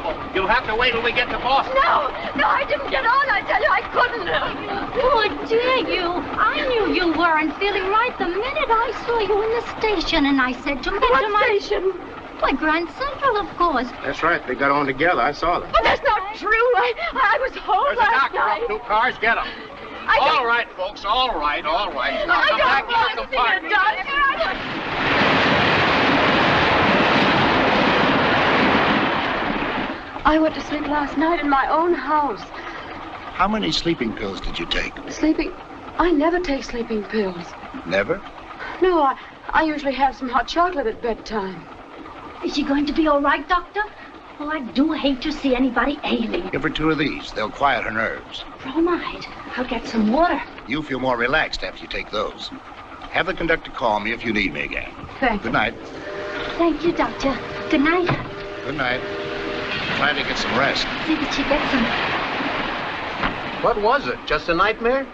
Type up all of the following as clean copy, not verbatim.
trouble. You'll have to wait till we get to Boston. No, I didn't get on. I tell you, I couldn't. Oh, dare you? I knew you weren't feeling right the minute I saw you in the station, and I said to What station? Why, Grand Central, of course. That's right. They got on together. I saw them. But that's not true. I was home There's a doctor up 2 cars. Get him. All right, folks. All right. Now come back to the park. I went to sleep last night in my own house. How many sleeping pills did you take? Sleeping? I never take sleeping pills. Never? No, I usually have some hot chocolate at bedtime. Is she going to be all right, Doctor? Oh, I do hate to see anybody ailing. Give her 2 of these. They'll quiet her nerves. Bromide. I'll get some water. You'll feel more relaxed after you take those. Have the conductor call me if you need me again. Thank you. Good night. Thank you, Doctor. Good night. Good night. Try to get some rest. See that she gets some. What was it? Just a nightmare?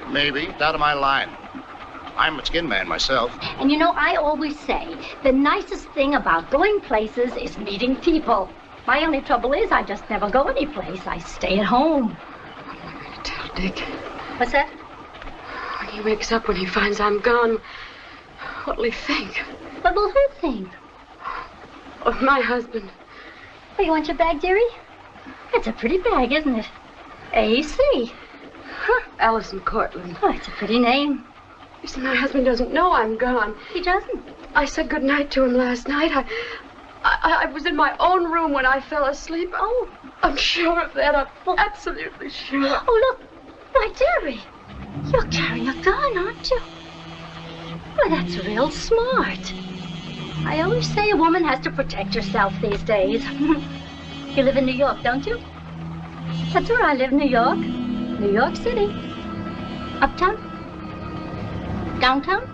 Maybe. It's out of my line. I'm a skin man myself. And you know, I always say, the nicest thing about going places is meeting people. My only trouble is I just never go anyplace. I stay at home. Tell Dick. What's that? When he wakes up, when he finds I'm gone, what'll he think? What will who think? Of my husband. Oh, you want your bag, dearie? It's a pretty bag, isn't it? A.C. Huh. Alison Courtland. Oh, it's a pretty name. You see, my husband doesn't know I'm gone. He doesn't? I said goodnight to him last night. I was in my own room when I fell asleep. Oh, I'm sure of that. I'm absolutely sure. Oh, look. Why, dearie, you're carrying a gun, aren't you? Well, that's real smart. I always say a woman has to protect herself these days. You live in New York, don't you? That's where I live, New York. New York City. Uptown? Downtown?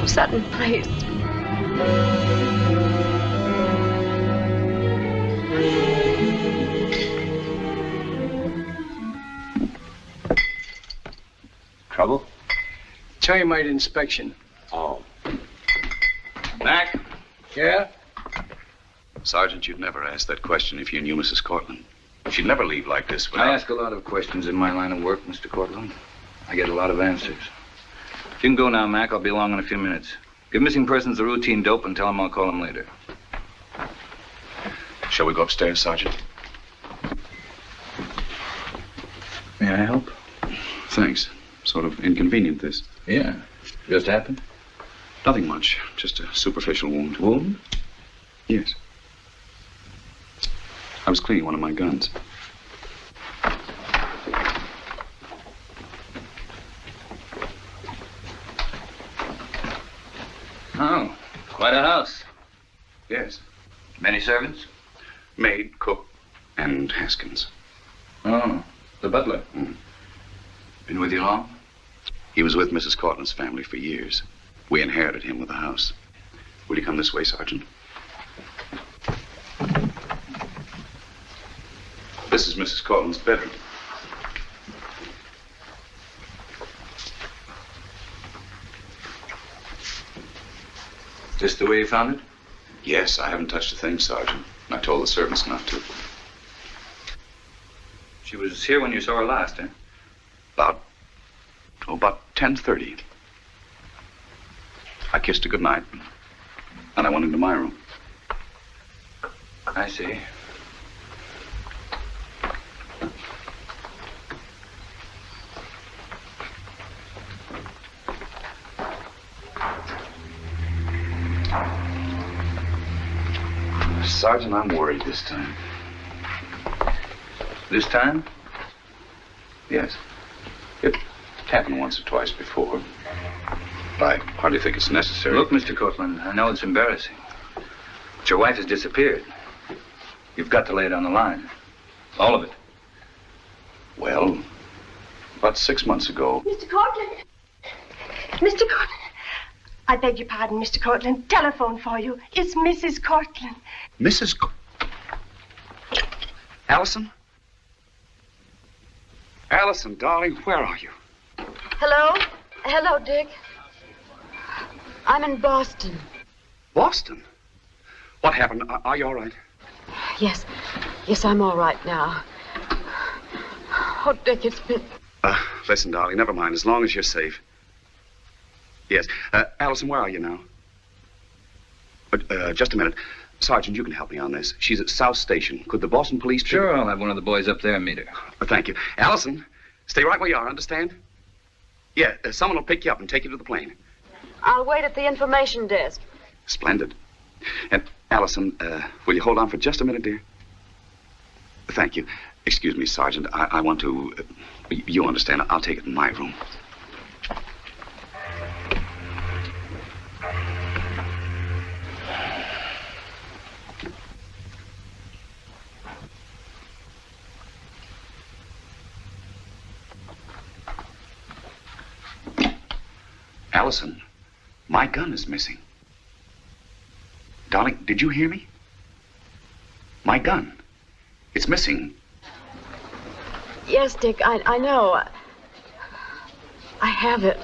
Sutton Place. Trouble? Termite inspection. Oh. Mac? Yeah? Sergeant, you'd never ask that question if you knew Mrs. Courtland. She'd never leave like this without... I ask a lot of questions in my line of work, Mr. Courtland. I get a lot of answers. If you can go now, Mac, I'll be along in a few minutes. Give missing persons a routine dope and tell them I'll call them later. Shall we go upstairs, Sergeant? May I help? Thanks. Sort of inconvenient, this. Yeah. Just happened? Nothing much. Just a superficial wound. Wound? Yes. I was cleaning one of my guns. Oh, quite a house. Yes. Many servants? Maid, cook, and Haskins. Oh, the butler. Been with you long? He was with Mrs. Courtland's family for years. We inherited him with the house. Will you come this way, Sergeant? This is Mrs. Courtland's bedroom. This the way you found it? Yes, I haven't touched a thing, Sergeant. I told the servants not to. She was here when you saw her last, eh? About 10:30. I kissed her goodnight, and I went into my room. I see. Sergeant, I'm worried this time. This time? Yes. It happened once or twice before. But I hardly think it's necessary. Look, Mr. Courtland, I know it's embarrassing, but your wife has disappeared. You've got to lay it on the line. All of it. Well, about 6 months ago. Mr. Courtland. Mr. Courtland. I beg your pardon, Mr. Courtland. Telephone for you. It's Mrs. Courtland. Mrs. Alison? Alison, darling, where are you? Hello? Hello, Dick. I'm in Boston. Boston? What happened? Are you all right? Yes. Yes, I'm all right now. Oh, Dick, it's been... Listen, darling, never mind, as long as you're safe. Yes. Allison, where are you now? Just a minute. Sergeant, you can help me on this. She's at South Station. Could the Boston police... Sure, I'll have one of the boys up there meet her. Thank you. Allison, stay right where you are, understand? Yeah, someone will pick you up and take you to the plane. I'll wait at the information desk. Splendid. And, Allison, will you hold on for just a minute, dear? Thank you. Excuse me, Sergeant. I want to... you understand. I'll take it in my room. Allison, my gun is missing. Darling, did you hear me? My gun. It's missing. Yes, Dick, I know. I have it.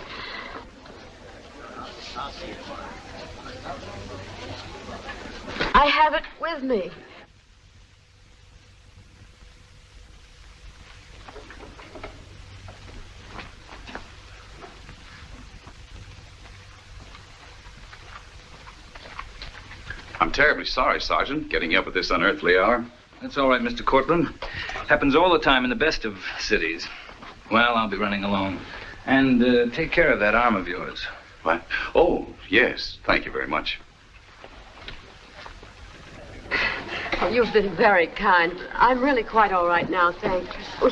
I have it with me. I'm terribly sorry, Sergeant, getting you up at this unearthly hour. That's all right, Mr. Courtland. Happens all the time in the best of cities. Well, I'll be running along. And take care of that arm of yours. What? Oh, yes. Thank you very much. Oh, you've been very kind. I'm really quite all right now, thanks. Oh,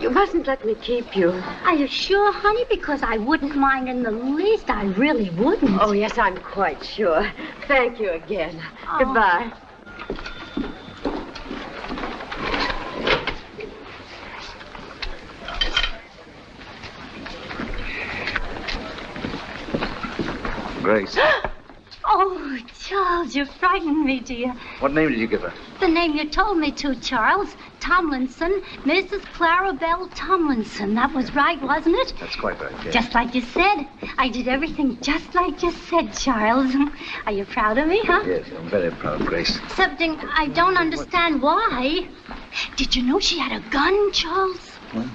you mustn't let me keep you. Are you sure, honey? Because I wouldn't mind in the least. I really wouldn't. Oh, yes, I'm quite sure. Thank you again. Oh. Goodbye. Grace. Oh, Charles, you frightened me, dear. What name did you give her? The name you told me to, Charles. Tomlinson. Mrs. Clarabelle Tomlinson. That was right, wasn't it? That's quite right, yes. Just like you said. I did everything just like you said, Charles. Are you proud of me, huh? Yes, I'm very proud, Grace. Excepting I don't understand why. Did you know she had a gun, Charles? Well,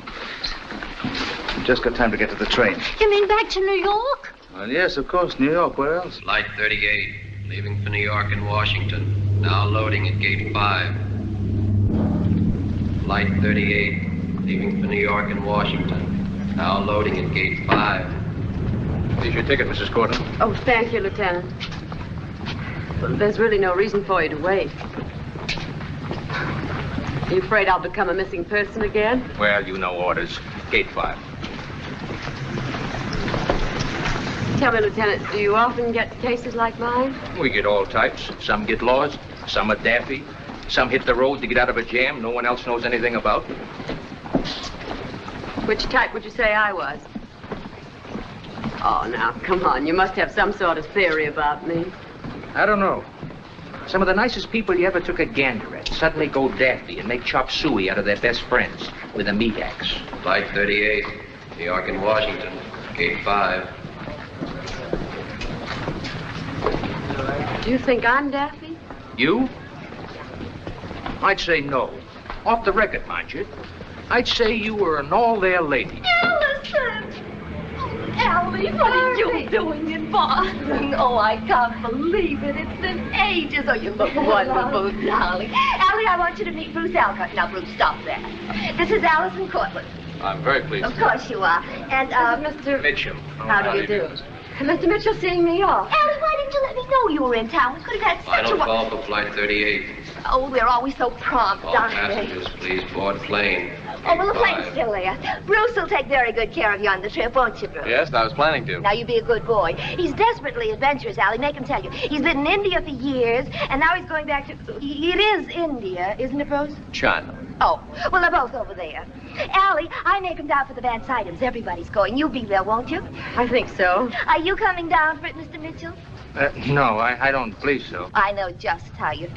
just got time to get to the train. You mean back to New York? Well, yes, of course, New York. Where else? Flight 38, leaving for New York and Washington. Now loading at gate 5. Flight 38, leaving for New York and Washington. Now loading at gate 5. Here's your ticket, Mrs. Courtland. Oh, thank you, Lieutenant. Well, there's really no reason for you to wait. Are you afraid I'll become a missing person again? Well, you know orders. Gate 5. Tell me, Lieutenant, do you often get cases like mine? We get all types. Some get lost, some are daffy, some hit the road to get out of a jam no one else knows anything about. Which type would you say I was? Oh, now, come on. You must have some sort of theory about me. I don't know. Some of the nicest people you ever took a gander at suddenly go daffy and make chop suey out of their best friends with a meat axe. Flight 38, New York and Washington, gate 5. Do you think I'm daffy? You? I'd say no. Off the record, mind you. I'd say you were an all-there lady. Allison! Allie, what are you doing in Boston? Oh, I can't believe it. It's been ages. Oh, you look wonderful, darling. Allie, I want you to meet Bruce Alcott. Now, Bruce, stop that. This is Alison Courtland. I'm very pleased. Of course you are. And, Mr. Mitchell. How do you do? Mr. Mitchell seeing me off. Allie, why didn't you let me know you were in town? We could have had such Final a... call for Flight 38. Oh, they're always so prompt, All aren't they? passengers, please board plane. Oh, well, the Gate plane's 5. still there. Bruce will take very good care of you on the trip, won't you, Bruce? Yes, I was planning to. Now, you be a good boy. He's desperately adventurous, Allie. Make him tell you. He's been in India for years, and now he's going back to... It is India, isn't it, Bruce? China. Oh, well, they're both over there. Allie, I make him down for the Van Sydens. Everybody's going. You'll be there, won't you? I think so. Are you coming down for it, Mr. Mitchell? No, I don't believe so. I know just how you feel.